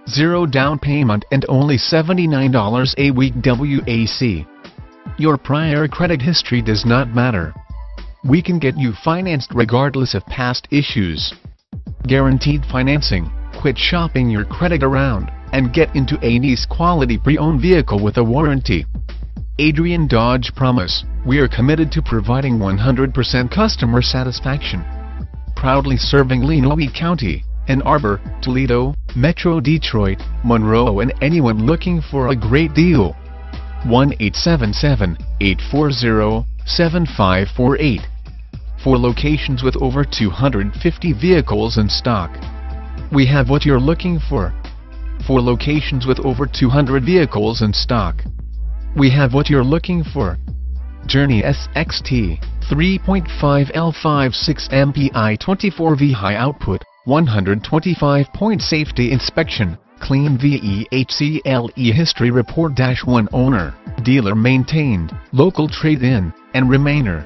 0 down payment and only $79 a week WAC. Your prior credit history does not matter. We can get you financed regardless of past issues. Guaranteed financing. Quit shopping your credit around and get into a nice quality pre-owned vehicle with a warranty. Adrian Dodge Promise. We are committed to providing 100% customer satisfaction. Proudly serving Lenox County, Ann Arbor, Toledo, Metro Detroit, Monroe and anyone looking for a great deal. 1-877-840-7548. 4 locations with over 250 vehicles in stock. We have what you're looking for. 4 locations with over 200 vehicles in stock. We have what you're looking for. Journey SXT 3.5 L56 MPI 24V high output, 125-point safety inspection, clean VEHCLE history report. -1 owner, dealer maintained, local trade-in, and Remainer.